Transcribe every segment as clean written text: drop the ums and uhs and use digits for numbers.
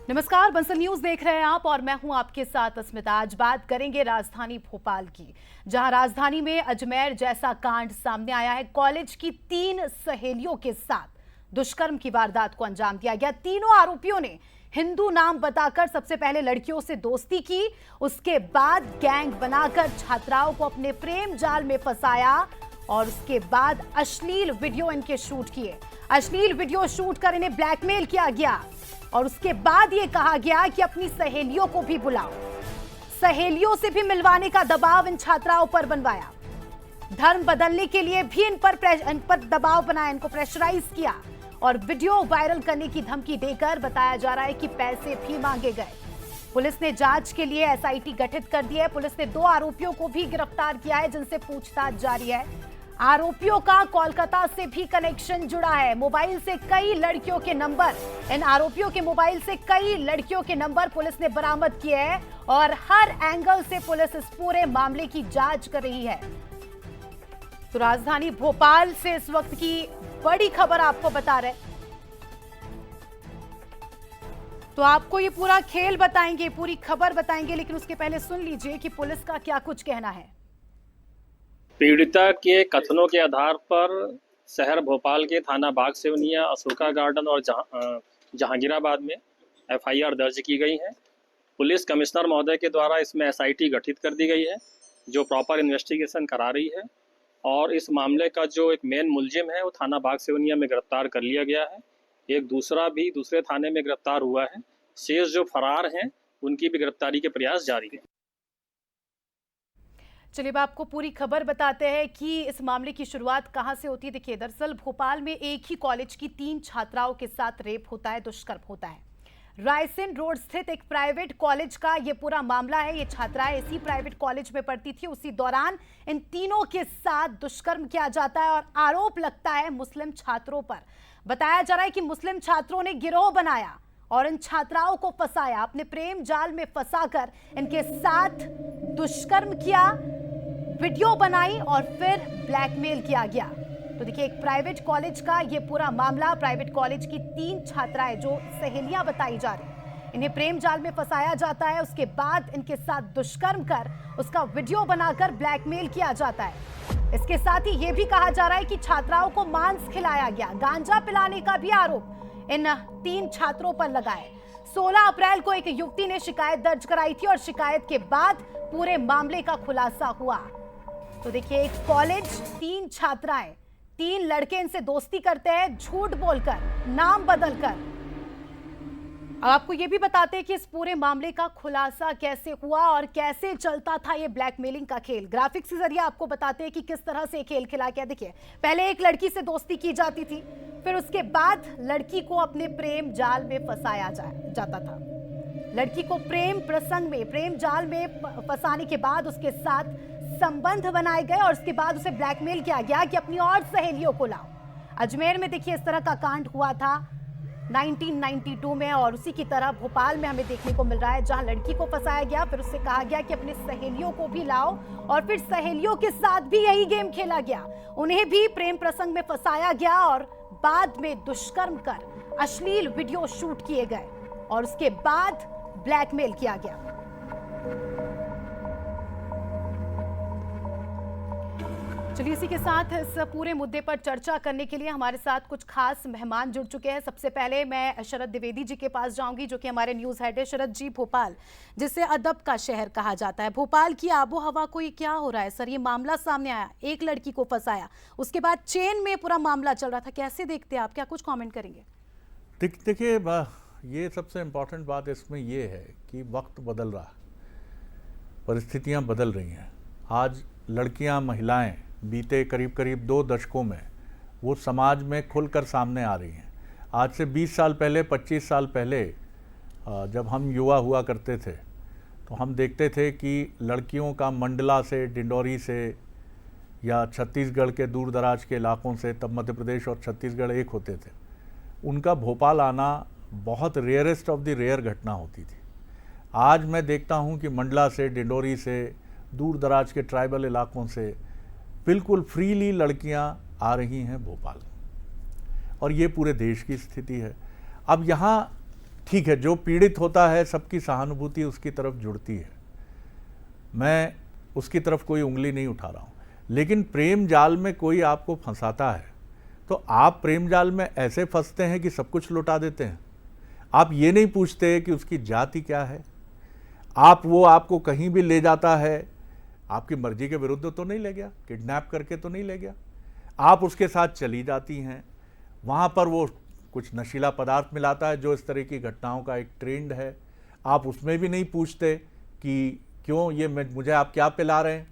नमस्कार, बंसल न्यूज देख रहे हैं आप और मैं हूं आपके साथ अस्मिता। आज बात करेंगे राजधानी भोपाल की, जहां राजधानी में अजमेर जैसा कांड सामने आया है। कॉलेज की 3 सहेलियों के साथ दुष्कर्म की वारदात को अंजाम दिया गया। तीनों आरोपियों ने हिंदू नाम बताकर सबसे पहले लड़कियों से दोस्ती की, उसके बाद गैंग बनाकर छात्राओं को अपने प्रेम जाल में फंसाया और उसके बाद अश्लील वीडियो इनके शूट किए। अश्लील वीडियो शूट कर इन्हें ब्लैकमेल किया गया और उसके बाद यह कहा गया कि अपनी सहेलियों को भी बुलाओ। सहेलियों से भी मिलवाने का दबाव इन छात्राओं पर बनवाया। धर्म बदलने के लिए भी इन पर दबाव बनाया, इनको प्रेशराइज किया और वीडियो वायरल करने की धमकी देकर बताया जा रहा है कि पैसे भी मांगे गए। पुलिस ने जांच के लिए एसआईटी गठित कर दी है। पुलिस ने 2 आरोपियों को भी गिरफ्तार किया है, जिनसे पूछताछ जारी है। आरोपियों का कोलकाता से भी कनेक्शन जुड़ा है। मोबाइल से कई लड़कियों के नंबर, इन आरोपियों के मोबाइल से कई लड़कियों के नंबर पुलिस ने बरामद किए हैं और हर एंगल से पुलिस इस पूरे मामले की जांच कर रही है। तो राजधानी भोपाल से इस वक्त की बड़ी खबर आपको बता रहे, तो आपको ये पूरा खेल बताएंगे, पूरी खबर बताएंगे, लेकिन उसके पहले सुन लीजिए कि पुलिस का क्या कुछ कहना है। पीड़िता के कथनों के आधार पर शहर भोपाल के थाना बाग सेवनिया, अशोका गार्डन और जहांगीराबाद में एफआईआर दर्ज की गई है। पुलिस कमिश्नर महोदय के द्वारा इसमें एसआईटी गठित कर दी गई है, जो प्रॉपर इन्वेस्टिगेशन करा रही है और इस मामले का जो एक मेन मुलजिम है वो थाना बाग सेवनिया में गिरफ्तार कर लिया गया है। एक दूसरा भी दूसरे थाने में गिरफ्तार हुआ है। शेष जो फरार हैं उनकी भी गिरफ्तारी के प्रयास जारी हैं। चलिए अब आपको पूरी खबर बताते हैं कि इस मामले की शुरुआत कहां से होती है। देखिए, दरअसल भोपाल में एक ही कॉलेज की 3 छात्राओं के साथ रेप होता है, दुष्कर्म होता है। रायसेन रोड स्थित एक प्राइवेट कॉलेज का ये पूरा मामला है। ये छात्राएं इसी प्राइवेट कॉलेज में पढ़ती थी। उसी दौरान इन तीनों के साथ दुष्कर्म किया जाता है और आरोप लगता है मुस्लिम छात्रों पर। बताया जा रहा है कि मुस्लिम छात्रों ने गिरोह बनाया और इन छात्राओं को फंसाया, अपने प्रेम जाल में फंसाकर इनके साथ दुष्कर्म किया, वीडियो बनाई और फिर ब्लैकमेल किया गया। तो देखिए, एक प्राइवेट कॉलेज का ये पूरा मामला। प्राइवेट कॉलेज की 3 छात्राएं जो सहेलियां बताई जा रही, इन्हें प्रेम जाल में फंसाया जाता है। उसके बाद इनके साथ दुष्कर्म कर उसका वीडियो बनाकर ब्लैकमेल किया जाता है। इसके साथ ही ये भी कहा जा रहा है कि छात्राओं को मांस खिलाया गया, गांजा पिलाने का भी आरोप इन 3 छात्रों पर लगा है। 16 अप्रैल को एक युवती ने शिकायत दर्ज कराई थी और शिकायत के बाद पूरे मामले का खुलासा हुआ। तो देखिए, एक कॉलेज, 3 छात्राएं, 3 लड़के इनसे दोस्ती करते हैं झूठ बोलकर, नाम बदलकर। अब आपको यह भी बताते हैं कि इस पूरे मामले का खुलासा कैसे हुआ और कैसे चलता था ये ब्लैकमेलिंग का खेल। ग्राफिक्स के जरिए आपको बताते हैं कि किस तरह से खेल खेला गया। देखिए, पहले एक लड़की से दोस्ती की जाती थी, फिर उसके बाद लड़की को अपने प्रेम जाल में फंसाया जाता था। लड़की को प्रेम प्रसंग में, प्रेम जाल में फंसाने के बाद उसके साथ संबंध बनाए गए और उसके बाद उसे ब्लैकमेल किया गया कि अपनी और सहेलियों को लाओ। अजमेर में देखिए, इस तरह का कांड हुआ था 1992 में और उसी की तरह भोपाल में हमें देखने को मिल रहा है, जहां लड़की को फंसाया गया, फिर उससे कहा गया कि अपनी सहेलियों को भी लाओ और फिर सहेलियों के साथ भी यही गेम खेला गया। उन्हें भी प्रेम प्रसंग में फंसाया गया और बाद में दुष्कर्म कर अश्लील वीडियो शूट किए गए और उसके बाद ब्लैकमेल किया गया। चलिए, इसी के साथ इस पूरे मुद्दे पर चर्चा करने के लिए हमारे साथ कुछ खास मेहमान जुड़ चुके हैं। सबसे पहले मैं शरद द्विवेदी जी के पास जाऊंगी, जो कि हमारे न्यूज़ हेड है। शरद जी, भोपाल जिसे अदब का शहर कहा जाता है, भोपाल की आबो हवा को ये क्या हो रहा है सर? ये मामला सामने आया, एक लड़की को फंसाया, उसके बाद चेन में पूरा मामला चल रहा था, कैसे देखते हैं आप? क्या कुछ कॉमेंट करेंगे? देखिए, ये सबसे इम्पोर्टेंट बात इसमें ये है कि वक्त बदल रहा है, परिस्थितियाँ बदल रही हैं। आज लड़कियाँ, महिलाएँ बीते करीब 2 दशकों में वो समाज में खुलकर सामने आ रही हैं। आज से 20 साल पहले, 25 साल पहले जब हम युवा हुआ करते थे तो हम देखते थे कि लड़कियों का मंडला से, डिंडौरी से या छत्तीसगढ़ के दूर दराज के इलाकों से, तब मध्य प्रदेश और छत्तीसगढ़ एक होते थे, उनका भोपाल आना बहुत रेयरेस्ट ऑफ द रेयर घटना होती थी। आज मैं देखता हूं कि मंडला से, डिंडौरी से, दूर दराज के ट्राइबल इलाकों से बिल्कुल फ्रीली लड़कियां आ रही हैं भोपाल, और ये पूरे देश की स्थिति है। अब यहाँ ठीक है, जो पीड़ित होता है सबकी सहानुभूति उसकी तरफ जुड़ती है, मैं उसकी तरफ कोई उंगली नहीं उठा रहा हूँ। लेकिन प्रेम जाल में कोई आपको फंसाता है तो आप प्रेम जाल में ऐसे फंसते हैं कि सब कुछ लुटा देते हैं। आप ये नहीं पूछते कि उसकी जाति क्या है, वो आपको कहीं भी ले जाता है, आपकी मर्जी के विरुद्ध तो नहीं ले गया, किडनैप करके तो नहीं ले गया, आप उसके साथ चली जाती हैं, वहाँ पर वो कुछ नशीला पदार्थ मिलाता है, जो इस तरह की घटनाओं का एक ट्रेंड है। आप उसमें भी नहीं पूछते कि क्यों ये मुझे आप क्या पिला रहे हैं,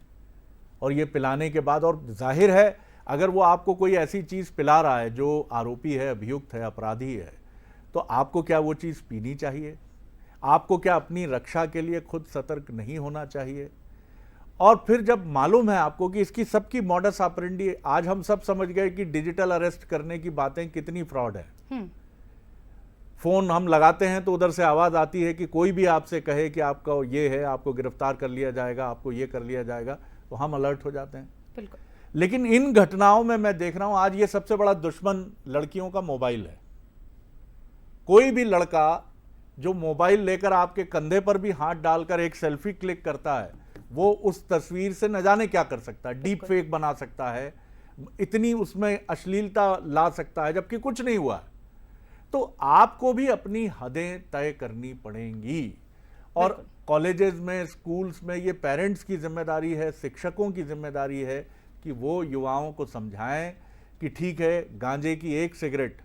और ये पिलाने के बाद, और जाहिर है अगर वो आपको कोई ऐसी चीज़ पिला रहा है जो आरोपी है, अभियुक्त है, अपराधी है, तो आपको क्या वो चीज़ पीनी चाहिए? आपको क्या अपनी रक्षा के लिए खुद सतर्क नहीं होना चाहिए? और फिर जब मालूम है आपको कि इसकी सबकी मॉडस ऑपरेंडी, आज हम सब समझ गए कि डिजिटल अरेस्ट करने की बातें कितनी फ्रॉड है। फोन हम लगाते हैं तो उधर से आवाज आती है कि कोई भी आपसे कहे कि आपका ये है, आपको गिरफ्तार कर लिया जाएगा, आपको ये कर लिया जाएगा, तो हम अलर्ट हो जाते हैं। बिल्कुल। लेकिन इन घटनाओं में मैं देख रहा हूं आज ये सबसे बड़ा दुश्मन लड़कियों का मोबाइल है। कोई भी लड़का जो मोबाइल लेकर आपके कंधे पर भी हाथ डालकर एक सेल्फी क्लिक करता है, वो उस तस्वीर से न जाने क्या कर सकता है, डीप फेक बना सकता है, इतनी उसमें अश्लीलता ला सकता है, जबकि कुछ नहीं हुआ है। तो आपको भी अपनी हदें तय करनी पड़ेंगी, और कॉलेजेस में, स्कूल्स में ये पेरेंट्स की जिम्मेदारी है, शिक्षकों की जिम्मेदारी है कि वो युवाओं को समझाएं कि ठीक है, गांजे की एक सिगरेट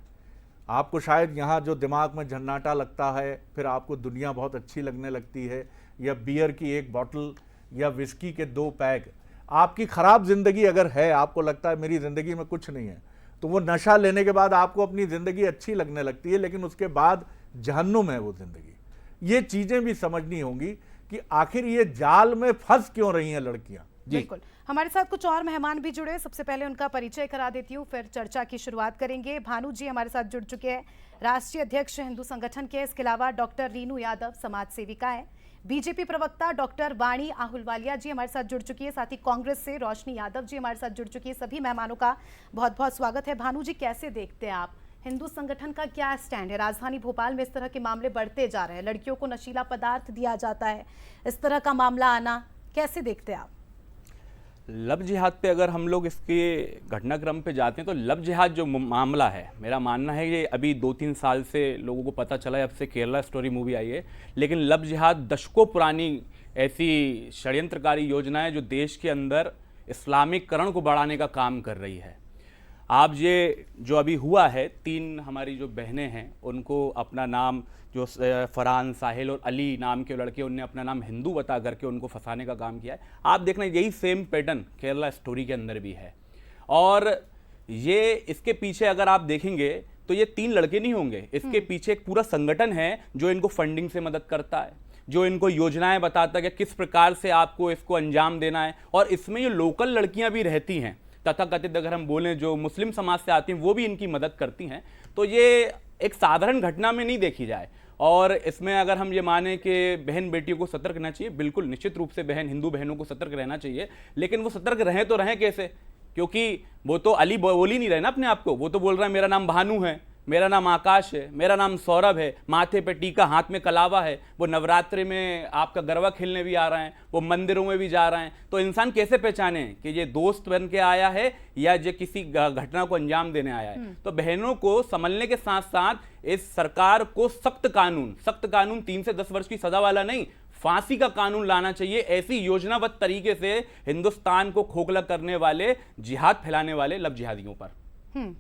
आपको शायद यहाँ जो दिमाग में झन्नाटा लगता है, फिर आपको दुनिया बहुत अच्छी लगने लगती है, या बियर की एक बॉटल या विस्की के 2 पैक, आपकी ख़राब ज़िंदगी अगर है, आपको लगता है मेरी ज़िंदगी में कुछ नहीं है, तो वो नशा लेने के बाद आपको अपनी ज़िंदगी अच्छी लगने लगती है, लेकिन उसके बाद जहन्नुम है वो ज़िंदगी। ये चीज़ें भी समझनी होंगी कि आखिर ये जाल में फंस क्यों रही हैं लड़कियां। बिल्कुल। हमारे साथ कुछ और मेहमान भी जुड़े, सबसे पहले उनका परिचय करा देती हूँ, फिर चर्चा की शुरुआत करेंगे। भानु जी हमारे साथ जुड़ चुके हैं, राष्ट्रीय अध्यक्ष हिंदू संगठन के। इसके अलावा डॉक्टर रीनू यादव समाज सेविका है। बीजेपी प्रवक्ता डॉक्टर वाणी आहलुवालिया जी हमारे साथ जुड़ चुकी है। साथ ही कांग्रेस से रोशनी यादव जी हमारे साथ जुड़ चुकी है। सभी मेहमानों का बहुत बहुत स्वागत है। भानु जी, कैसे देखते हैं आप, हिंदू संगठन का क्या स्टैंड है? राजधानी भोपाल में इस तरह के मामले बढ़ते जा रहे हैं, लड़कियों को नशीला पदार्थ दिया जाता है, इस तरह का मामला आना, कैसे देखते हैं आप? लव जिहाद पे अगर हम लोग इसके घटनाक्रम पे जाते हैं तो लव जिहाद जो मामला है, मेरा मानना है कि अभी 2-3 साल से लोगों को पता चला है, अब से केरला स्टोरी मूवी आई है, लेकिन लव जिहाद दशकों पुरानी ऐसी षड्यंत्रकारी योजना है जो देश के अंदर इस्लामिकरण को बढ़ाने का काम कर रही है। आप ये जो अभी हुआ है, 3 हमारी जो बहनें हैं उनको अपना नाम, जो फरहान, साहिल और अली नाम के लड़के, उनने अपना नाम हिंदू बता करके उनको फंसाने का काम किया है। आप देखना यही सेम पैटर्न केरला स्टोरी के अंदर भी है, और ये इसके पीछे अगर आप देखेंगे तो ये 3 लड़के नहीं होंगे, इसके पीछे एक पूरा संगठन है जो इनको फंडिंग से मदद करता है, जो इनको योजनाएं बताता है कि किस प्रकार से आपको इसको अंजाम देना है। और इसमें ये लोकल लड़कियां भी रहती हैं, तथाकथित अगर हम बोलें जो मुस्लिम समाज से आती हैं, वो भी इनकी मदद करती हैं। तो ये एक साधारण घटना में नहीं देखी जाए, और इसमें अगर हम ये माने कि बहन बेटियों को सतर्क रहना चाहिए, बिल्कुल निश्चित रूप से हिंदू बहनों को सतर्क रहना चाहिए, लेकिन वो सतर्क रहें तो रहें कैसे? क्योंकि वो तो अली बोल ही नहीं रहे ना अपने आप को, वो तो बोल रहे हैं मेरा नाम भानु है, मेरा नाम आकाश है, मेरा नाम सौरभ है, माथे पे टीका, हाथ में कलावा है, वो नवरात्रि में आपका गरबा खेलने भी आ रहे हैं, वो मंदिरों में भी जा रहे हैं। तो इंसान कैसे पहचाने कि ये दोस्त बन के आया है या ये किसी घटना को अंजाम देने आया है? तो बहनों को संभलने के साथ साथ इस सरकार को सख्त कानून 3 से 10 वर्ष की सजा वाला नहीं, फांसी का कानून लाना चाहिए। ऐसी योजनाबद्ध तरीके से हिंदुस्तान को खोखला करने वाले, जिहाद फैलाने वाले लव जिहादियों पर।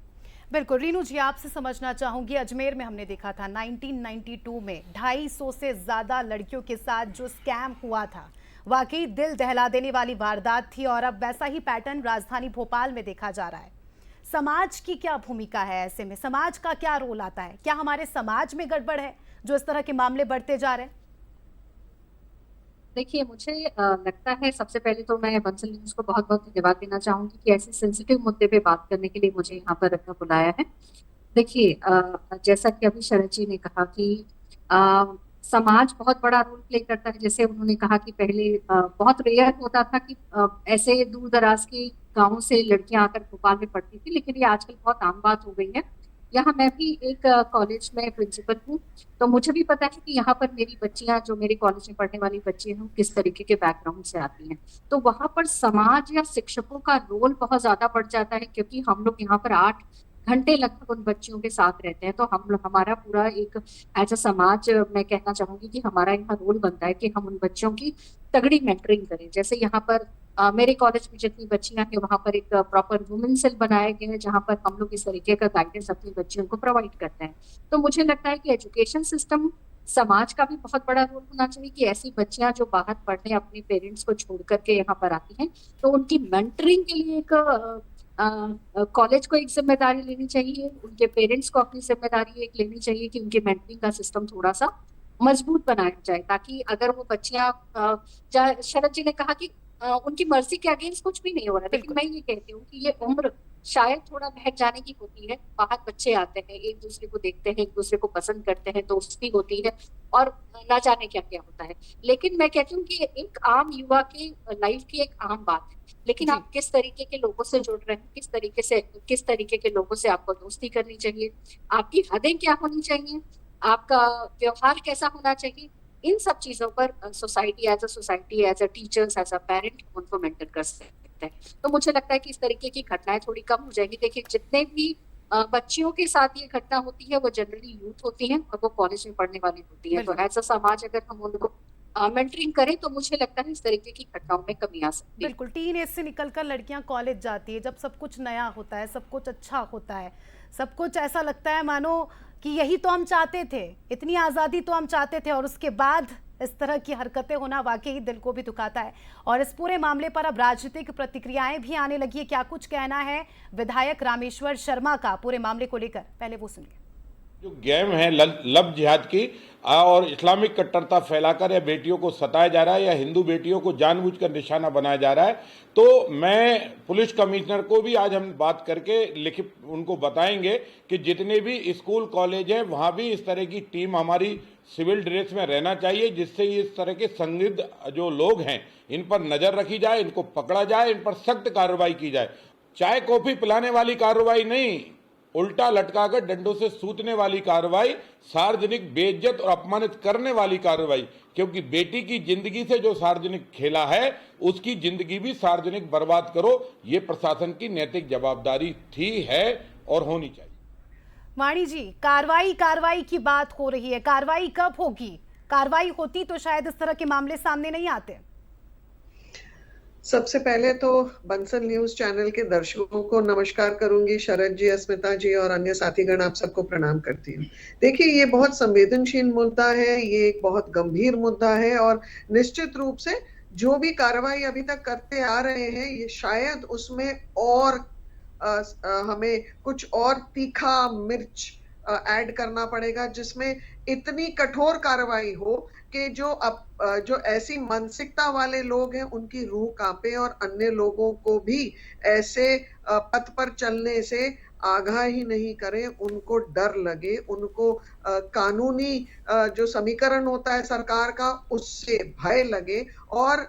बिल्कुल। रीनू जी, आपसे समझना चाहूंगी, अजमेर में हमने देखा था 1992 में 250 से ज्यादा लड़कियों के साथ जो स्कैम हुआ था, वाकई दिल दहला देने वाली वारदात थी, और अब वैसा ही पैटर्न राजधानी भोपाल में देखा जा रहा है। समाज की क्या भूमिका है ऐसे में? समाज का क्या रोल आता है? क्या हमारे समाज में गड़बड़ है जो इस तरह के मामले बढ़ते जा रहे हैं? देखिए, मुझे लगता है सबसे पहले तो मैं बंसल न्यूज को बहुत बहुत धन्यवाद देना चाहूंगी कि ऐसे सेंसिटिव मुद्दे पे बात करने के लिए मुझे यहाँ पर बुलाया है। देखिए, जैसा कि अभी शरद जी ने कहा कि समाज बहुत बड़ा रोल प्ले करता है। जैसे उन्होंने कहा कि पहले बहुत रेयर होता था कि ऐसे दूर दराज के गाँव से लड़कियां आकर भोपाल में पढ़ती थी, लेकिन ये आजकल बहुत आम बात हो गई है। यहाँ मैं भी एक कॉलेज में प्रिंसिपल हूँ, तो मुझे भी पता है कि यहाँ पर मेरी बच्चियां, जो मेरे कॉलेज में पढ़ने वाली बच्चियां हैं, किस तरीके के बैकग्राउंड से आती हैं। तो वहां पर समाज या शिक्षकों का रोल बहुत ज्यादा बढ़ जाता है, क्योंकि हम लोग यहाँ पर 8 घंटे लगभग उन बच्चियों के साथ रहते हैं। तो हमारा पूरा एक एज अ समाज, मैं कहना चाहूंगी कि हमारा यहाँ रोल बनता है कि हम उन बच्चों की तगड़ी मेंटरिंग करें। जैसे यहाँ पर मेरे कॉलेज में जितनी बच्चियां हैं, वहां पर एक प्रॉपर वुमेन सेल बनाया गया है, जहां पर हम लोग इस तरीके का गाइडेंस अपनी बच्चियों को प्रोवाइड करते हैं। तो मुझे लगता है कि एजुकेशन सिस्टम, समाज का भी बहुत बड़ा रोल होना चाहिए कि ऐसी बच्चियां जो बाहर पढ़ने अपने पेरेंट्स को छोड़ करके यहाँ पर आती हैं, तो उनकी मेंटरिंग के लिए एक कॉलेज को एक जिम्मेदारी लेनी चाहिए, उनके पेरेंट्स को अपनी जिम्मेदारी एक लेनी चाहिए कि उनके मेंटरिंग का सिस्टम थोड़ा सा मजबूत बनाया जाए, ताकि अगर वो बच्चियां, शरद जी ने कहा कि उनकी मर्जी के अगेंस्ट कुछ भी नहीं हो रहा है, लेकिन बिल्कुल। मैं ये कहती हूँ कि ये उम्र शायद थोड़ा बहक जाने की होती है। बाहर बच्चे आते हैं, एक दूसरे को देखते हैं, एक दूसरे को पसंद करते हैं, दोस्ती होती है, और ना जाने क्या क्या होता है। लेकिन मैं कहती हूँ कि एक आम युवा के लाइफ की एक आम बात है, लेकिन जी। आप किस तरीके के लोगों से जुड़ रहे हैं, किस तरीके के लोगों से आपको दोस्ती करनी चाहिए, आपकी हदें क्या होनी चाहिए, आपका व्यवहार कैसा होना चाहिए, इन सब चीजों पर society, as a teachers, as a parent, उनको मेंटर कर सकते हैं। तो मुझे लगता है कि इस तरीके की घटनाएं थोड़ी कम हो जाएंगी। देखिए, जितने भी बच्चियों के साथ ये घटना होती है, वो जनरली यूथ होती हैं और वो कॉलेज में पढ़ने वाली होती है। तो बिल्कुल। एज अ समाज अगर हम उनको मेंटरिंग करें, तो मुझे लगता है इस तरीके की घटनाओं में कमी आ सकती है। बिल्कुल, टीन एज से निकलकर लड़कियां कॉलेज जाती है, जब सब कुछ नया होता है, सब कुछ अच्छा होता है, सब कुछ ऐसा लगता है मानो कि यही तो हम चाहते थे, इतनी आज़ादी तो हम चाहते थे, और उसके बाद इस तरह की हरकतें होना वाकई दिल को भी दुखाता है। और इस पूरे मामले पर अब राजनीतिक प्रतिक्रियाएं भी आने लगी है। क्या कुछ कहना है विधायक रामेश्वर शर्मा का पूरे मामले को लेकर, पहले वो सुनिए। जो गेम है लव जिहाद की और इस्लामिक कट्टरता फैलाकर या बेटियों को सताया जा रहा है या हिंदू बेटियों को जानबूझकर निशाना बनाया जा रहा है, तो मैं पुलिस कमिश्नर को भी आज हम बात करके लिखित उनको बताएंगे कि जितने भी स्कूल कॉलेज हैं वहाँ भी इस तरह की टीम हमारी सिविल ड्रेस में रहना चाहिए, जिससे इस तरह के संदिग्ध जो लोग हैं इन पर नज़र रखी जाए, इनको पकड़ा जाए, इन पर सख्त कार्रवाई की जाए। चाय कॉफ़ी पिलाने वाली कार्रवाई नहीं, उल्टा लटकाकर डंडों से सूतने वाली कार्रवाई, सार्वजनिक बेइज्जत और अपमानित करने वाली कार्रवाई, क्योंकि बेटी की जिंदगी से जो सार्वजनिक खेला है उसकी जिंदगी भी सार्वजनिक बर्बाद करो, ये प्रशासन की नैतिक जवाबदारी थी, है और होनी चाहिए। वाणी जी, कार्रवाई की बात हो रही है, कार्रवाई कब होगी? कार्रवाई होती तो शायद इस तरह के मामले सामने नहीं आते। सबसे पहले तो बंसल न्यूज चैनल के दर्शकों को नमस्कार करूंगी। शरद जी, अस्मिता जी और अन्य साथीगण, आप सबको प्रणाम करती हूँ। देखिए, ये बहुत संवेदनशील मुद्दा है, ये एक बहुत गंभीर मुद्दा है, और निश्चित रूप से जो भी कार्रवाई अभी तक करते आ रहे हैं, ये शायद उसमें और हमें कुछ और तीखा मिर्च ऐड करना पड़ेगा, जिसमें इतनी कठोर कार्रवाई हो कि जो ऐसी मानसिकता वाले लोग हैं उनकी रूह कांपे और अन्य लोगों को भी ऐसे पथ पर चलने से आगाह ही नहीं करें, उनको डर लगे, उनको कानूनी जो समीकरण होता है सरकार का उससे भय लगे। और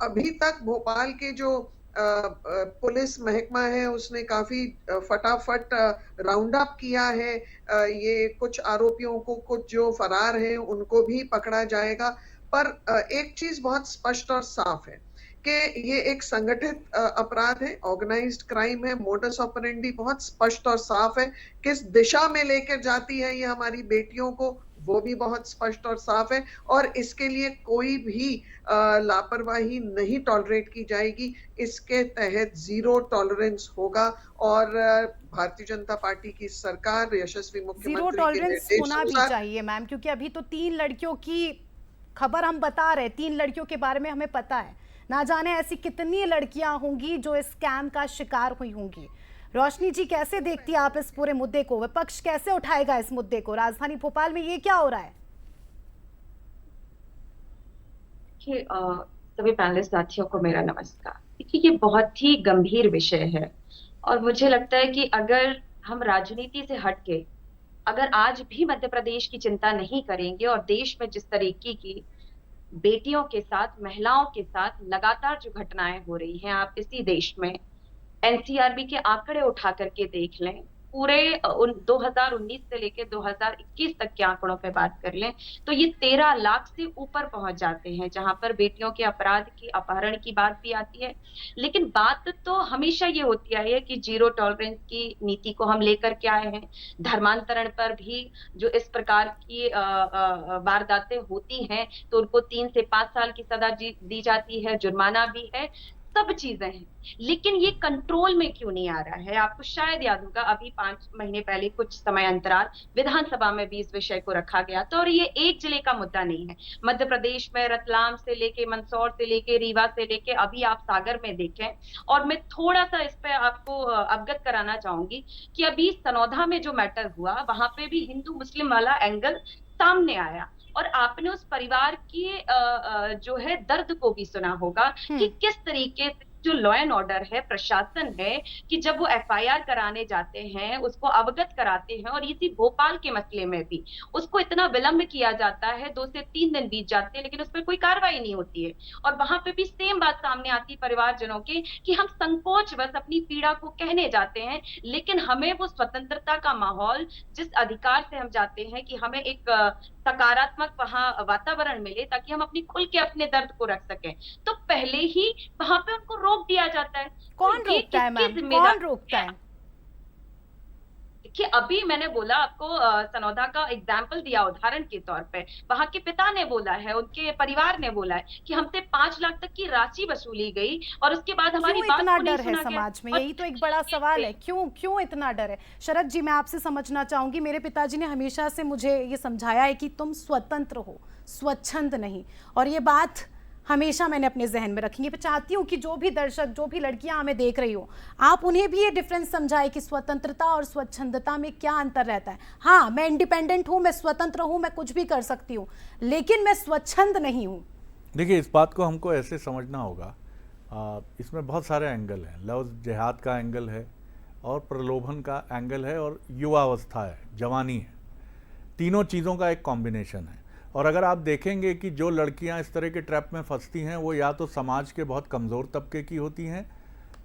अभी तक भोपाल के जो पुलिस महकमा है उसने काफी फटाफट राउंड अप किया है। ये कुछ आरोपियों को, कुछ जो फरार हैं उनको भी पकड़ा जाएगा। पर एक चीज बहुत स्पष्ट और साफ है कि ये एक संगठित अपराध है, ऑर्गेनाइज्ड क्राइम है, मोडस ऑपरेंडी बहुत स्पष्ट और साफ है। किस दिशा में लेकर जाती है ये हमारी बेटियों को, वो भी बहुत स्पष्ट और साफ है, और इसके लिए कोई भी लापरवाही नहीं टॉलरेट की जाएगी। इसके तहत जीरो टॉलरेंस होगा, और भारतीय जनता पार्टी की सरकार, यशस्वी जीरो मुख्यमंत्री के टॉलरेंस होना भी निर्देश चाहिए मैम, क्योंकि अभी तो 3 लड़कियों की खबर हम बता रहे हैं, 3 लड़कियों के बारे में हमें पता है, ना जाने ऐसी कितनी लड़कियां होंगी जो इस स्कैम का शिकार हुई होंगी। रोशनी जी, कैसे देखती है आप इस पूरे मुद्दे को? विपक्ष कैसे उठाएगा इस मुद्दे को? राजधानी भोपाल में ये क्या हो रहा है? देखिए, सभी पैनलिस्ट साथियों को मेरा नमस्कार। देखिए, ये बहुत ही गंभीर विषय है, और मुझे लगता है कि अगर हम राजनीति से हटके अगर आज भी मध्य प्रदेश की चिंता नहीं करेंगे, और देश में जिस तरीके की बेटियों के साथ, महिलाओं के साथ लगातार जो घटनाएं हो रही हैं, आप इसी देश में एनसीआरबी के आंकड़े उठा करके देख लें, पूरे 2019 से लेके 2021 तक के आंकड़ों पे बात कर लें तो ये 13 लाख से ऊपर पहुंच जाते हैं, जहां पर बेटियों के अपराध की, अपहरण की बात भी आती है। लेकिन बात तो हमेशा ये होती आई है कि जीरो टॉलरेंस की नीति को हम लेकर के आए हैं। धर्मांतरण पर भी जो इस प्रकार की वारदातें होती हैं तो उनको 3 से 5 साल की सजा दी जाती है, जुर्माना भी है, सब चीजें हैं। लेकिन ये कंट्रोल में क्यों नहीं आ रहा है? आपको शायद याद होगा अभी 5 महीने पहले कुछ समय अंतराल विधानसभा में भी इस विषय को रखा गया था, और ये एक जिले का मुद्दा नहीं है। मध्य प्रदेश में रतलाम से लेके, मंदसौर से लेके, रीवा से लेके अभी आप सागर में देखें। और मैं थोड़ा सा इस पे आपको अवगत कराना चाहूंगी कि अभी सनौधा में जो मैटर हुआ वहां पे भी हिंदू मुस्लिम वाला एंगल सामने आया, और आपने उस परिवार की जो है दर्द को भी सुना होगा कि किस तरीके से जो लॉ एंड ऑर्डर है, प्रशासन है, कि जब वो एफआईआर कराने जाते हैं, उसको अवगत कराते हैं, और इसी भोपाल के मसले में भी उसको इतना विलंब किया जाता है, 2 से 3 दिन बीत जाते हैं, लेकिन उस पर कोई कार्रवाई नहीं होती है। और वहां पे भी सेम बात सामने आती है परिवारजनों के कि हम संकोच बस अपनी पीड़ा को कहने जाते हैं, लेकिन हमें वो स्वतंत्रता का माहौल, जिस अधिकार से हम जाते हैं कि हमें एक सकारात्मक वहां वातावरण मिले ताकि हम अपनी खुल के अपने दर्द को रख सकें, तो पहले ही वहां पे उनको रोक दिया जाता है। कौन तो ये रोकता है किसकी मैम, कौन रोकता है? देखिए, अभी मैंने बोला आपको, सनौधा का एग्जाम्पल दिया उदाहरण के तौर पे। वहां के पिता ने बोला है, उनके परिवार ने बोला है कि हमसे 5 लाख तक की राशि वसूली गई और उसके बाद हमारी बात इतना को नहीं डर है सुना गया। समाज में? यही तो एक बड़ा सवाल है, क्यों इतना डर है? शरद जी, मैं आपसे समझना चाहूंगी, मेरे पिताजी ने हमेशा से मुझे ये समझाया है कि तुम स्वतंत्र हो, स्वच्छंद नहीं, और ये बात हमेशा मैंने अपने जहन में रखी है। मैं चाहती हूँ कि जो भी दर्शक, जो भी लड़कियां हमें देख रही हो, आप उन्हें भी ये डिफरेंस समझाएं कि स्वतंत्रता और स्वच्छंदता में क्या अंतर रहता है। हाँ, मैं इंडिपेंडेंट हूँ, मैं स्वतंत्र हूँ, मैं कुछ भी कर सकती हूँ, लेकिन मैं स्वच्छंद नहीं हूँ। देखिए, इस बात को हमको ऐसे समझना होगा, इसमें बहुत सारे एंगल हैं। लव जिहाद का एंगल है, और प्रलोभन का एंगल है, और युवावस्था है, जवानी है। तीनों चीज़ों का एक कॉम्बिनेशन है। और अगर आप देखेंगे कि जो लड़कियां इस तरह के ट्रैप में फंसती हैं, वो या तो समाज के बहुत कमज़ोर तबके की होती हैं,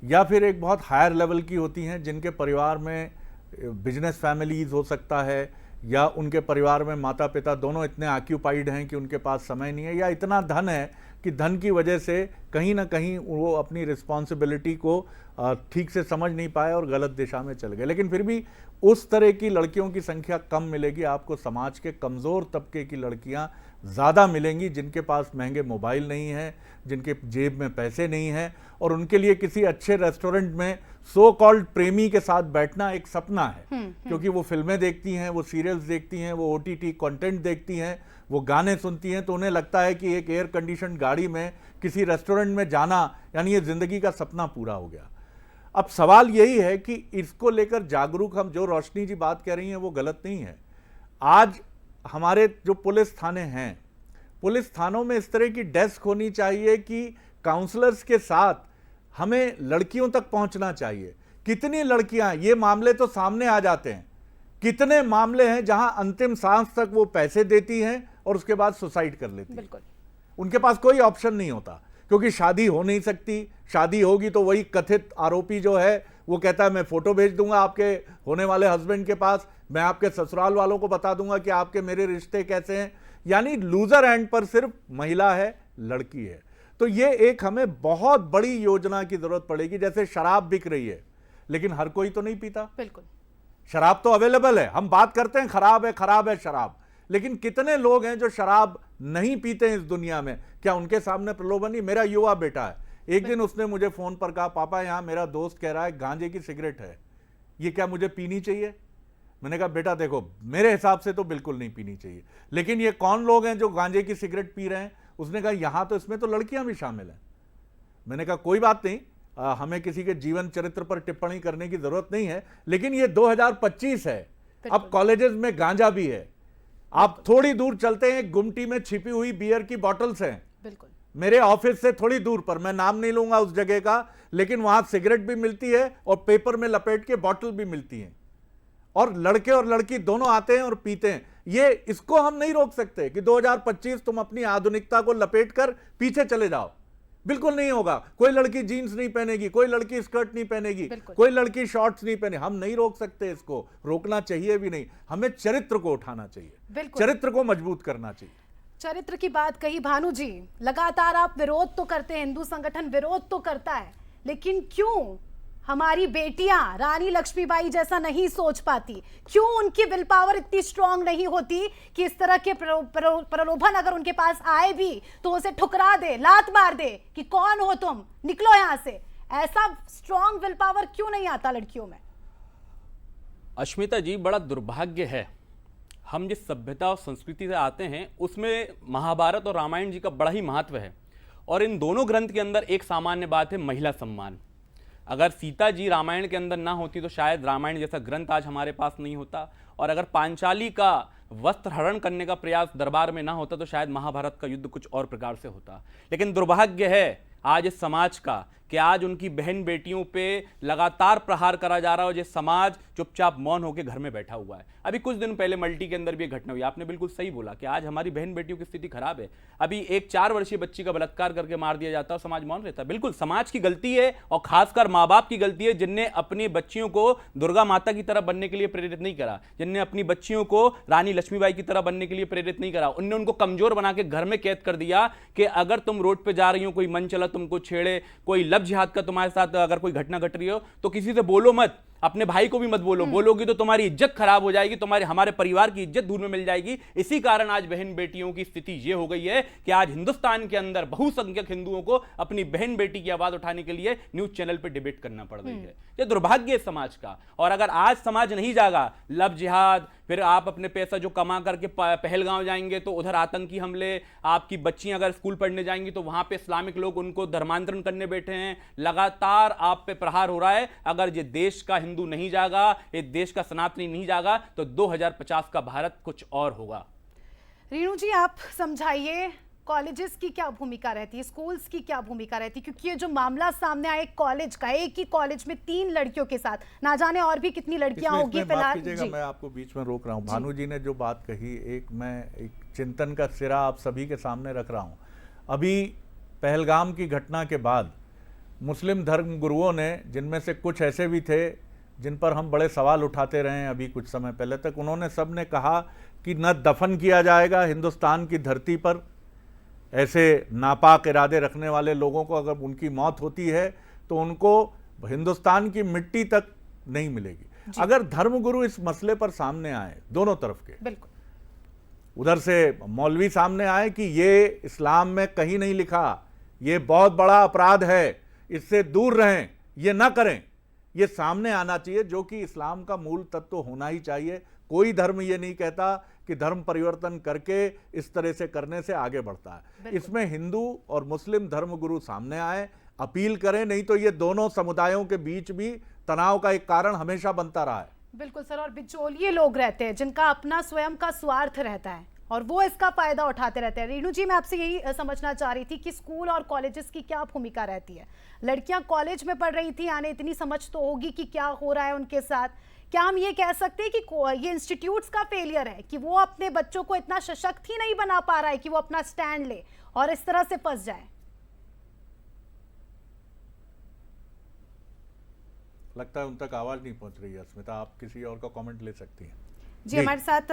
या फिर एक बहुत हायर लेवल की होती हैं, जिनके परिवार में बिजनेस फैमिलीज़ हो सकता है, या उनके परिवार में माता पिता दोनों इतने ऑक्यूपाइड हैं कि उनके पास समय नहीं है, या इतना धन है कि धन की वजह से कहीं ना कहीं वो अपनी रिस्पॉन्सिबिलिटी को ठीक से समझ नहीं पाए और गलत दिशा में चल गए। लेकिन फिर भी उस तरह की लड़कियों की संख्या कम मिलेगी। आपको समाज के कमज़ोर तबके की लड़कियां ज़्यादा मिलेंगी, जिनके पास महंगे मोबाइल नहीं हैं, जिनके जेब में पैसे नहीं हैं, और उनके लिए किसी अच्छे रेस्टोरेंट में सो कॉल्ड प्रेमी के साथ बैठना एक सपना है। क्योंकि वो फिल्में देखती हैं, वो सीरियल्स देखती हैं, वो OTT कंटेंट देखती हैं, वो गाने सुनती हैं, तो उन्हें लगता है कि एक एयर कंडीशन गाड़ी में किसी रेस्टोरेंट में जाना यानी ये ज़िंदगी का सपना पूरा हो गया। अब सवाल यही है कि इसको लेकर जागरूक, हम जो रोशनी जी बात कह रही हैं वो गलत नहीं है। आज हमारे जो पुलिस थाने हैं, पुलिस थानों में इस तरह की डेस्क होनी चाहिए कि काउंसलर्स के साथ हमें लड़कियों तक पहुंचना चाहिए। कितनी लड़कियां, ये मामले तो सामने आ जाते हैं, कितने मामले हैं जहां अंतिम सांस तक वो पैसे देती हैं और उसके बाद सुसाइड कर लेती हैं। उनके पास कोई ऑप्शन नहीं होता, क्योंकि शादी हो नहीं सकती। शादी होगी तो वही कथित आरोपी जो है वो कहता है मैं फोटो भेज दूंगा आपके होने वाले हस्बैंड के पास, मैं आपके ससुराल वालों को बता दूंगा कि आपके मेरे रिश्ते कैसे हैं। यानी लूजर एंड पर सिर्फ महिला है, लड़की है। तो ये एक हमें बहुत बड़ी योजना की जरूरत पड़ेगी। जैसे शराब बिक रही है, लेकिन हर कोई तो नहीं पीता। बिल्कुल, शराब तो अवेलेबल है, हम बात करते हैं खराब है शराब, लेकिन कितने लोग हैं जो शराब नहीं पीते हैं इस दुनिया में? क्या उनके सामने प्रलोभन नहीं? मेरा युवा बेटा है, एक दिन उसने मुझे फोन पर कहा, पापा यहां मेरा दोस्त कह रहा है गांजे की सिगरेट है, ये क्या मुझे पीनी चाहिए? मैंने कहा बेटा देखो, मेरे हिसाब से तो बिल्कुल नहीं पीनी चाहिए, लेकिन ये कौन लोग हैं जो गांजे की सिगरेट पी रहे हैं? उसने कहा यहां तो इसमें तो लड़कियां भी शामिल हैं। मैंने कहा कोई बात नहीं, हमें किसी के जीवन चरित्र पर टिप्पणी करने की जरूरत नहीं है, लेकिन ये 2025 है, अब कॉलेजेस में गांजा भी है। आप थोड़ी दूर चलते हैं, गुमटी में छिपी हुई बियर की बॉटल्स हैं, बिल्कुल मेरे ऑफिस से थोड़ी दूर पर, मैं नाम नहीं लूंगा उस जगह का, लेकिन वहां सिगरेट भी मिलती है और पेपर में लपेट के बॉटल भी मिलती है, और लड़के और लड़की दोनों आते हैं और पीते हैं। ये इसको हम नहीं रोक सकते कि 2025 तुम अपनी आधुनिकता को लपेट कर पीछे चले जाओ। बिल्कुल नहीं होगा। कोई लड़की जीन्स नहीं पहनेगी, कोई लड़की स्कर्ट नहीं पहनेगी, कोई लड़की शॉर्ट्स नहीं पहने। हम नहीं रोक सकते, इसको रोकना चाहिए भी नहीं। हमें चरित्र को उठाना चाहिए, चरित्र को मजबूत करना चाहिए। चरित्र की बात कही भानु जी, लगातार आप विरोध तो करते हैं, हिंदू संगठन विरोध तो करता है, लेकिन क्यों हमारी बेटियां रानी लक्ष्मीबाई जैसा नहीं सोच पाती? क्यों उनकी विल पावर इतनी स्ट्रांग नहीं होती कि इस तरह के प्रलोभन अगर उनके पास आए भी तो उसे ठुकरा दे, लात मार दे कि कौन हो तुम, निकलो यहां से? ऐसा स्ट्रांग विल पावर क्यों नहीं आता लड़कियों में? अश्मिता जी, बड़ा दुर्भाग्य है, हम जिस सभ्यता और संस्कृति से आते हैं उसमें महाभारत और रामायण जी का बड़ा ही महत्व है। और इन दोनों ग्रंथ के अंदर एक सामान्य बात है, महिला सम्मान। अगर सीता जी रामायण के अंदर ना होती तो शायद रामायण जैसा ग्रंथ आज हमारे पास नहीं होता, और अगर पांचाली का वस्त्र हरण करने का प्रयास दरबार में ना होता तो शायद महाभारत का युद्ध कुछ और प्रकार से होता। लेकिन दुर्भाग्य है आज इस समाज का कि आज उनकी बहन बेटियों पे लगातार प्रहार करा जा रहा है और ये समाज चुपचाप मौन होकर घर में बैठा हुआ है। अभी कुछ दिन पहले मल्टी के अंदर भी घटना हुई, आपने बिल्कुल सही बोला कि आज हमारी बहन बेटियों की स्थिति खराब है। अभी एक 4 वर्षीय बच्ची का बलात्कार करके मार दिया जाता है और समाज मौन रहता है। बिल्कुल समाज की गलती है, और खासकर माँ बाप की गलती है जिनने अपनी बच्चियों को दुर्गा माता की तरह बनने के लिए प्रेरित नहीं करा, जिनने अपनी बच्चियों को रानी लक्ष्मीबाई की तरह बनने के लिए प्रेरित नहीं करा। उनने उनको कमजोर बना के घर में कैद कर दिया कि अगर तुम रोड पे जा रही हो, कोई मन चला तुमको छेड़े, कोई लव जिहाद का तुम्हारे साथ अगर कोई घटना घट रही हो तो किसी से बोलो मत, अपने भाई को भी मत बोलो, बोलोगी तो तुम्हारी इज्जत खराब हो जाएगी, तुम्हारे हमारे परिवार की इज्जत धूल में मिल जाएगी। इसी कारण आज बहन बेटियों की स्थिति यह हो गई है कि आज हिंदुस्तान के अंदर बहुसंख्यक हिंदुओं को अपनी बहन बेटी की आवाज उठाने के लिए न्यूज चैनल पर डिबेट करना पड़ रही है। यह दुर्भाग्य है समाज का। और अगर आज समाज नहीं जागा, लव जिहाद, फिर आप अपने पैसा जो कमा करके पहलगांव जाएंगे तो उधर आतंकी हमले, आपकी बच्चियां अगर स्कूल पढ़ने जाएंगी तो वहां पे इस्लामिक लोग उनको धर्मांतरण करने बैठे हैं, लगातार आप पे प्रहार हो रहा है। अगर ये देश का हिंदू नहीं जागा, ये देश का सनातनी नहीं जागा तो 2050 का भारत कुछ और होगा। रीनू जी, आप समझाइए, कॉलेजेस की क्या भूमिका रहती है, स्कूल्स की क्या भूमिका रहती है? क्योंकि ये जो मामला सामने आया कॉलेज का, एक ही कॉलेज में 3 लड़कियों के साथ, ना जाने और भी कितनी लड़कियां होगी। फिलहाल मैं आपको बीच में रोक रहा हूं। भानु जी ने जो बात कही, एक चिंतन का सिरा आप सभी के सामने रख रहा हूं। अभी पहलगाम की घटना के बाद मुस्लिम धर्म गुरुओं ने, जिनमें से कुछ ऐसे भी थे जिन पर हम बड़े सवाल उठाते रहे हैं अभी कुछ समय पहले तक, उन्होंने सब ने कहा कि न दफन किया जाएगा हिंदुस्तान की धरती पर ऐसे नापाक इरादे रखने वाले लोगों को। अगर उनकी मौत होती है तो उनको हिंदुस्तान की मिट्टी तक नहीं मिलेगी। अगर धर्मगुरु इस मसले पर सामने आए, दोनों तरफ के, बिल्कुल उधर से मौलवी सामने आए कि ये इस्लाम में कहीं नहीं लिखा, ये बहुत बड़ा अपराध है, इससे दूर रहें, ये ना करें, ये सामने आना चाहिए, जो कि इस्लाम का मूल तत्व होना ही चाहिए। कोई धर्म ये नहीं कहता कि धर्म परिवर्तन करके इस तरह से करने से आगे बढ़ता है। इसमें हिंदू और मुस्लिम धर्मगुरु सामने आए, अपील करें, नहीं तो ये दोनों समुदायों के बीच भी तनाव का एक कारण हमेशा बनता रहा है। बिल्कुल सर, और बिचौलिए लोग रहते हैं जिनका अपना स्वयं का स्वार्थ रहता है और वो इसका फायदा उठाते रहते हैं। रीनू जी, मैं आपसे यही समझना चाह रही थी कि स्कूल और कॉलेजेस की क्या भूमिका रहती है? लड़कियां कॉलेज में पढ़ रही थी, यानी इतनी समझ तो होगी कि क्या हो रहा है उनके साथ। क्या हम ये कह सकते हैं कि ये इंस्टीट्यूट्स का फेलियर है कि वो अपने बच्चों को इतना सशक्त ही नहीं बना पा रहा है कि वो अपना स्टैंड ले और इस तरह से फंस जाए? लगता है उन तक आवाज नहीं पहुंच रही है। अस्मिता, आप किसी और का कमेंट ले सकती हैं। जी, हमारे साथ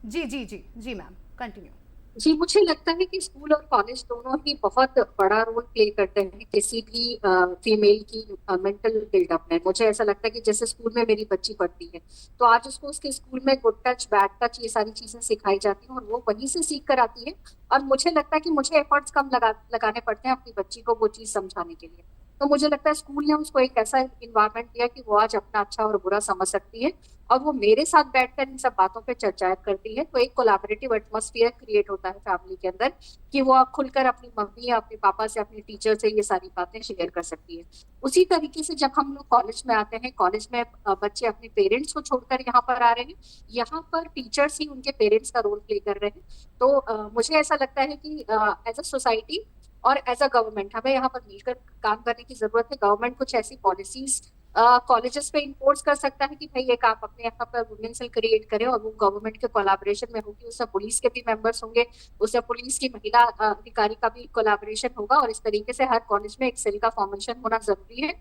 जी जी जी जी मैम, कंटिन्यू। जी, मुझे लगता है कि स्कूल और कॉलेज दोनों ही बहुत बड़ा रोल प्ले करते हैं किसी भी फीमेल की मेंटल बिल्डअप में। मुझे ऐसा लगता है कि जैसे स्कूल में मेरी बच्ची पढ़ती है तो आज उसको उसके स्कूल में गुड टच, बैड टच, ये सारी चीजें सिखाई जाती हैं और वो वहीं से सीख कर आती है। और मुझे लगता है कि मुझे एफर्ट्स कम लगाने पड़ते हैं अपनी बच्ची को वो चीज समझाने के लिए। तो मुझे लगता है स्कूल ने उसको एक ऐसा इन्वायरमेंट दिया कि वो आज अपना अच्छा और बुरा समझ सकती है और वो मेरे साथ बैठकर इन सब बातों पे चर्चा करती है। तो एक कोलैबोरेटिव एटमॉस्फेयर क्रिएट होता है फैमिली के अंदर कि वो खुलकर अपनी मम्मी या अपने पापा से, अपने टीचर से ये सारी बातें शेयर कर सकती है। उसी तरीके से जब हम लोग कॉलेज में आते हैं, कॉलेज में बच्चे अपने पेरेंट्स को छोड़कर यहाँ पर आ रहे हैं, यहाँ पर टीचर्स ही उनके पेरेंट्स का रोल प्ले कर रहे हैं। तो मुझे ऐसा लगता है कि एज अ सोसाइटी और एज अ गवर्नमेंट हमें यहाँ पर मिलकर काम करने की जरूरत है। गवर्नमेंट कुछ ऐसी पॉलिसीज कॉलेजेस पे इम्पोर्ट कर सकता है कि भाई एक आप अपने यहाँ पर वुमेन सेल क्रिएट करें, और वो गवर्नमेंट के कोलैबोरेशन में होगी। उसमें पुलिस के भी मेंबर्स होंगे, उसमें पुलिस की महिला अधिकारी का भी कोलैबोरेशन होगा, और इस तरीके से हर कॉलेज में एक सेल का फॉर्मेशन होना जरूरी है।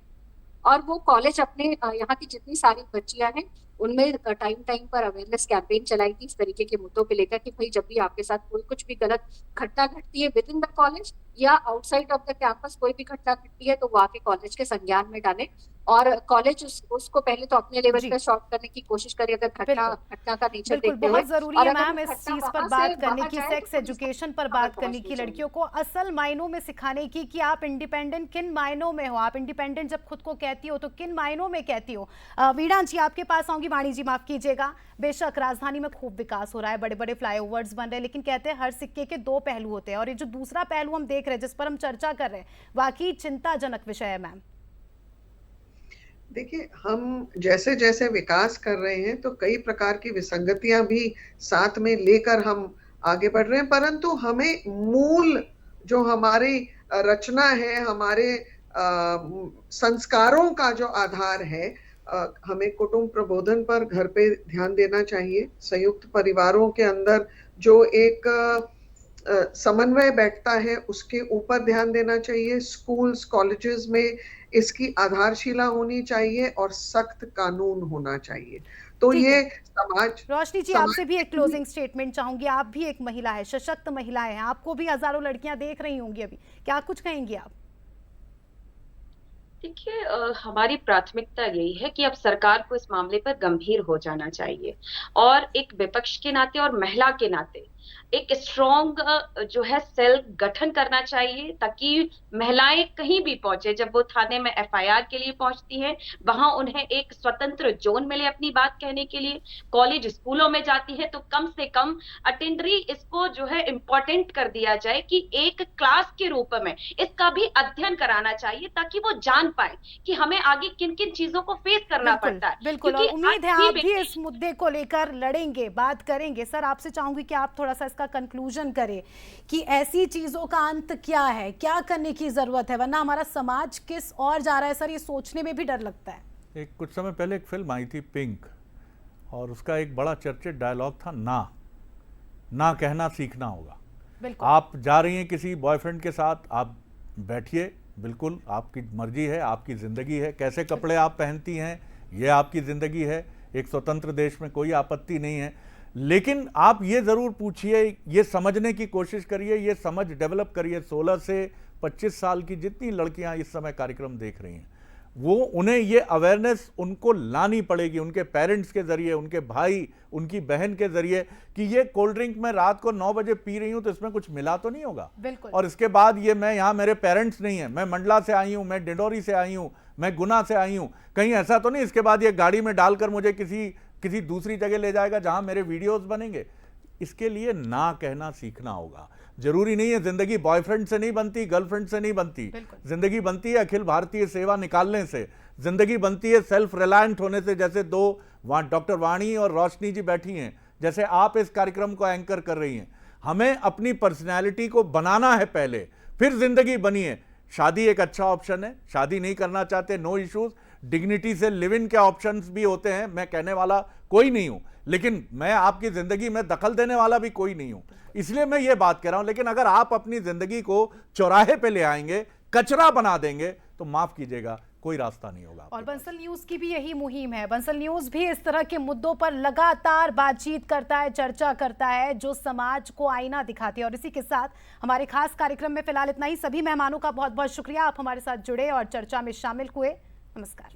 और वो कॉलेज अपने यहाँ की जितनी सारी बच्चियां हैं उनमें टाइम टाइम पर अवेयरनेस कैंपेन चलाएगी इस तरीके के मुद्दों पे लेकर कि भाई जब भी आपके साथ कोई कुछ भी गलत घटना घटती है विद इन द कॉलेज या आउटसाइड ऑफ द कैंपस, कोई भी घटना घटती है तो वो आके कॉलेज के संज्ञान में डाले, और कॉलेज उसको पहले तो अपने लेवल जी। पे सॉर्ट करने की कोशिश करे अगर घटना का नेचर बिल्कुल, देखते हुए। बहुत जरूरी और है अगर मैम वो इस घटना चीज पर वहां बात से करने बाहर की, जाए सेक्स तो पुलिस एजुकेशन पर को बात खबर करने की, पहुंचनी चाहिए। लड़कियों को असल मायनों में सिखाने की कि आप इंडिपेंडेंट किन मायनों में हो, आप इंडिपेंडेंट जब खुद को कहती हो तो किन मायनों में कहती हो। वीणा जी आपके पास आऊंगी, वाणी जी माफ कीजिएगा। बेशक राजधानी में खूब विकास हो रहा है, बड़े बड़े फ्लाईओवर्स बन रहे हैं, लेकिन कहते हैं हर सिक्के के दो पहलू होते हैं, और ये जो दूसरा पहलू हम देख रहे हैं जिस पर हम चर्चा कर रहे हैं वाकई चिंताजनक विषय है मैम। देखिए, हम जैसे जैसे विकास कर रहे हैं तो कई प्रकार की विसंगतियां भी साथ में लेकर हम आगे बढ़ रहे हैं, परंतु हमें मूल जो हमारी रचना है, हमारे संस्कारों का जो आधार है, हमें कुटुंब प्रबोधन पर घर पे ध्यान देना चाहिए। संयुक्त परिवारों के अंदर जो एक समन्वय बैठता है उसके ऊपर ध्यान देना चाहिए। स्कूल्स कॉलेजेस में इसकी आधारशिला होनी चाहिए और सख्त कानून होना चाहिए। तो ठीक ये है। समाज रोशनी जी आपसे भी एक क्लोजिंग स्टेटमेंट चाहूंगी, आप भी एक महिला है, सशक्त महिलाएं हैं, आपको भी हजारों लड़कियां देख रही होंगी अभी, क्या कुछ कहेंगी आप? देखिए, हमारी प्राथमिकता यही है कि अब सरकार को इस मामले पर गंभीर हो जाना चाहिए, और एक विपक्ष के नाते और महिला के नाते एक स्ट्रॉन्ग जो है सेल गठन करना चाहिए, ताकि महिलाएं कहीं भी पहुंचे, जब वो थाने में एफआईआर के लिए पहुंचती हैं वहां उन्हें एक स्वतंत्र जोन मिले अपनी बात कहने के लिए। कॉलेज स्कूलों में जाती है तो कम से कम अटेंडरी इसको जो है इम्पोर्टेंट कर दिया जाए कि एक क्लास के रूप में इसका भी अध्ययन कराना चाहिए, ताकि वो जान पाए कि हमें आगे किन किन चीजों को फेस करना बिल्कुल पड़ता है। बिल्कुल, और क्योंकि उम्मीद है आज आप भी इस मुद्दे को लेकर लड़ेंगे, बात करेंगे। सर आपसे चाहूंगी कि आप थोड़ा सा इसका कंक्लूजन करें कि ऐसी चीजों का अंत क्या है, क्या करने की जरूरत है, वरना हमारा समाज किस ओर जा रहा है सर, ये सोचने में भी डर लगता है। एक कुछ समय पहले एक फिल्म आई थी पिंक, और उसका एक बड़ा चर्चित डायलॉग था ना कहना सीखना होगा। बिल्कुल। आप जा रही हैं किसी बॉयफ्रेंड के साथ, आप बैठिए, बिल्कुल आपकी मर्जी है, आपकी ज़िंदगी है, कैसे कपड़े आप पहनती हैं ये आपकी ज़िंदगी है, एक स्वतंत्र देश में कोई आपत्ति नहीं है। लेकिन आप ये ज़रूर पूछिए, ये समझने की कोशिश करिए, ये समझ डेवलप करिए। 16 से 25 साल की जितनी लड़कियां इस समय कार्यक्रम देख रही हैं, वो उन्हें ये अवेयरनेस उनको लानी पड़ेगी, उनके पेरेंट्स के ज़रिए, उनके भाई, उनकी बहन के ज़रिए, कि ये कोल्ड ड्रिंक मैं रात को 9 बजे पी रही हूँ तो इसमें कुछ मिला तो नहीं होगा। बिल्कुल। और इसके बाद ये मैं यहाँ, मेरे पेरेंट्स नहीं हैं, मैं मंडला से आई हूँ, मैं डिंडोरी से आई हूँ, मैं गुना से आई हूँ, कहीं ऐसा तो नहीं इसके बाद ये गाड़ी में डालकर मुझे किसी दूसरी जगह ले जाएगा जहाँ मेरे वीडियोज़ बनेंगे। इसके लिए ना कहना सीखना होगा। जरूरी नहीं है जिंदगी बॉयफ्रेंड से नहीं बनती, गर्लफ्रेंड से नहीं बनती, जिंदगी बनती है अखिल भारतीय सेवा निकालने से, जिंदगी बनती है सेल्फ रिलायंट होने से। जैसे दो डॉक्टर वाणी और रोशनी जी बैठी हैं, जैसे आप इस कार्यक्रम को एंकर कर रही हैं। हमें अपनी पर्सनैलिटी को बनाना है पहले, फिर जिंदगी बनिए। शादी एक अच्छा ऑप्शन है, शादी नहीं करना चाहते, नो इश्यूज। डिग्निटी से लिव इन के ऑप्शंस भी होते हैं, मैं कहने वाला कोई नहीं हूं, लेकिन मैं आपकी जिंदगी में दखल देने वाला भी कोई नहीं हूं, इसलिए मैं ये बात कह रहा हूं। लेकिन अगर आप अपनी जिंदगी को चौराहे पे ले आएंगे, कचरा बना देंगे, तो माफ कीजिएगा कोई रास्ता नहीं होगा। और बंसल न्यूज की भी यही मुहिम है। बंसल न्यूज भी इस तरह के मुद्दों पर लगातार बातचीत करता है, चर्चा करता है, जो समाज को आईना दिखाती है। और इसी के साथ हमारे खास कार्यक्रम में फिलहाल इतना ही। सभी मेहमानों का बहुत बहुत शुक्रिया, आप हमारे साथ जुड़े और चर्चा में शामिल हुए। नमस्कार।